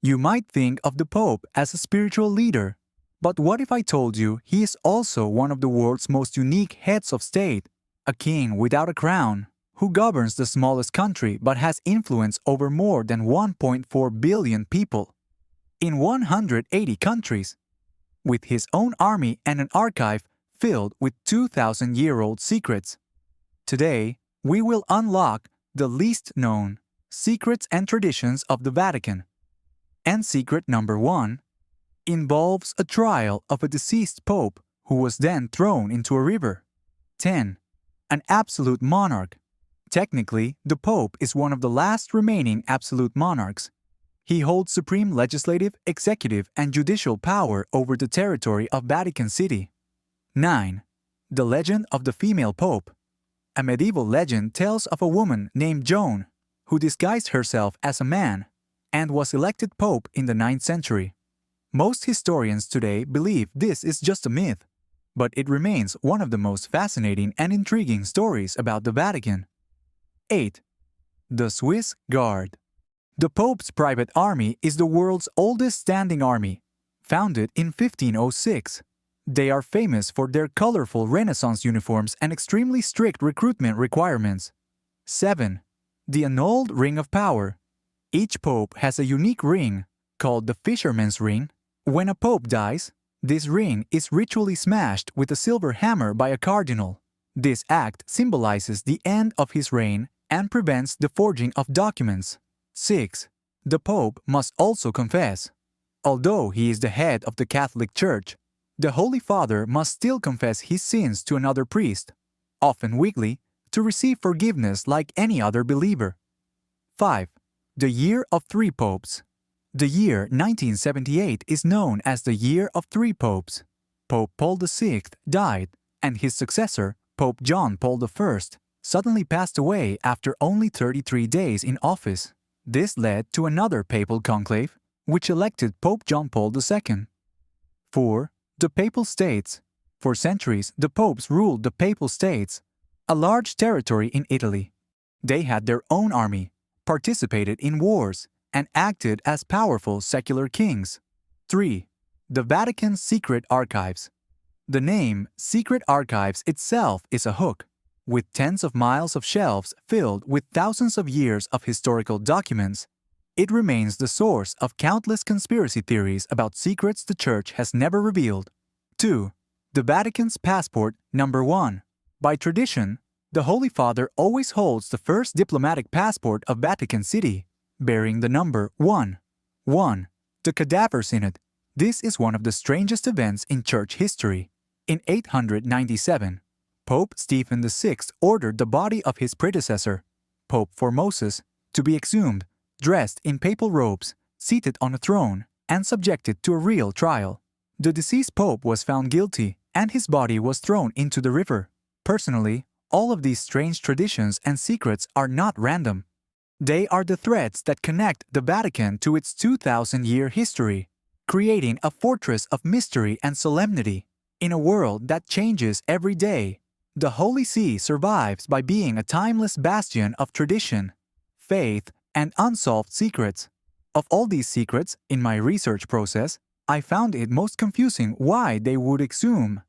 You might think of the Pope as a spiritual leader, but what if I told you he is also one of the world's most unique heads of state, a king without a crown, who governs the smallest country but has influence over more than 1.4 billion people in 180 countries, with his own army and an archive filled with 2,000-year-old secrets. Today, we will unlock the least known secrets and traditions of the Vatican. And secret number 1 involves a trial of a deceased pope who was then thrown into a river. 10. An absolute monarch. Technically, the Pope is one of the last remaining absolute monarchs. He holds supreme legislative, executive, and judicial power over the territory of Vatican City. 9. The legend of the female Pope. A medieval legend tells of a woman named Joan who disguised herself as a man and was elected Pope in the 9th century. Most historians today believe this is just a myth, but it remains one of the most fascinating and intriguing stories about the Vatican. 8. The Swiss Guard. The Pope's private army is the world's oldest standing army, founded in 1506. They are famous for their colorful Renaissance uniforms and extremely strict recruitment requirements. 7. The annulled Ring of Power. Each pope has a unique ring, called the Fisherman's Ring. When a pope dies, this ring is ritually smashed with a silver hammer by a cardinal. This act symbolizes the end of his reign and prevents the forging of documents. 6. The Pope must also confess. Although he is the head of the Catholic Church, the Holy Father must still confess his sins to another priest, often weekly, to receive forgiveness like any other believer. 5. The Year of Three Popes. The year 1978 is known as the Year of Three Popes. Pope Paul VI died, and his successor, Pope John Paul I, suddenly passed away after only 33 days in office. This led to another papal conclave, which elected Pope John Paul II. 4. The Papal States. For centuries, the popes ruled the Papal States, a large territory in Italy. They had their own army, participated in wars, and acted as powerful secular kings. 3. The Vatican's Secret Archives. The name Secret Archives itself is a hook. With tens of miles of shelves filled with thousands of years of historical documents, it remains the source of countless conspiracy theories about secrets the Church has never revealed. 2. The Vatican's Passport Number 1. By tradition, the Holy Father always holds the first diplomatic passport of Vatican City, bearing the number 1. 1. The Cadaver Synod. This is one of the strangest events in Church history. In 897, Pope Stephen VI ordered the body of his predecessor, Pope Formosus, to be exhumed, dressed in papal robes, seated on a throne, and subjected to a real trial. The deceased pope was found guilty, and his body was thrown into the river. Personally, all of these strange traditions and secrets are not random. They are the threads that connect the Vatican to its 2,000-year history, creating a fortress of mystery and solemnity. In a world that changes every day, the Holy See survives by being a timeless bastion of tradition, faith, and unsolved secrets. Of all these secrets, in my research process, I found it most confusing why they would exhume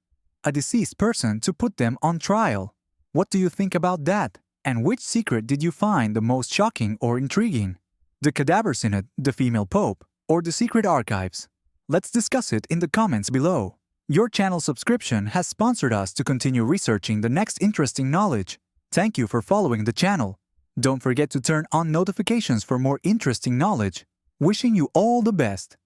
a deceased person to put them on trial. What do you think about that? And which secret did you find the most shocking or intriguing? The Cadaver Synod, the female pope, or the secret archives? Let's discuss it in the comments below. Your channel subscription has sponsored us to continue researching the next interesting knowledge. Thank you for following the channel. Don't forget to turn on notifications for more interesting knowledge. Wishing you all the best.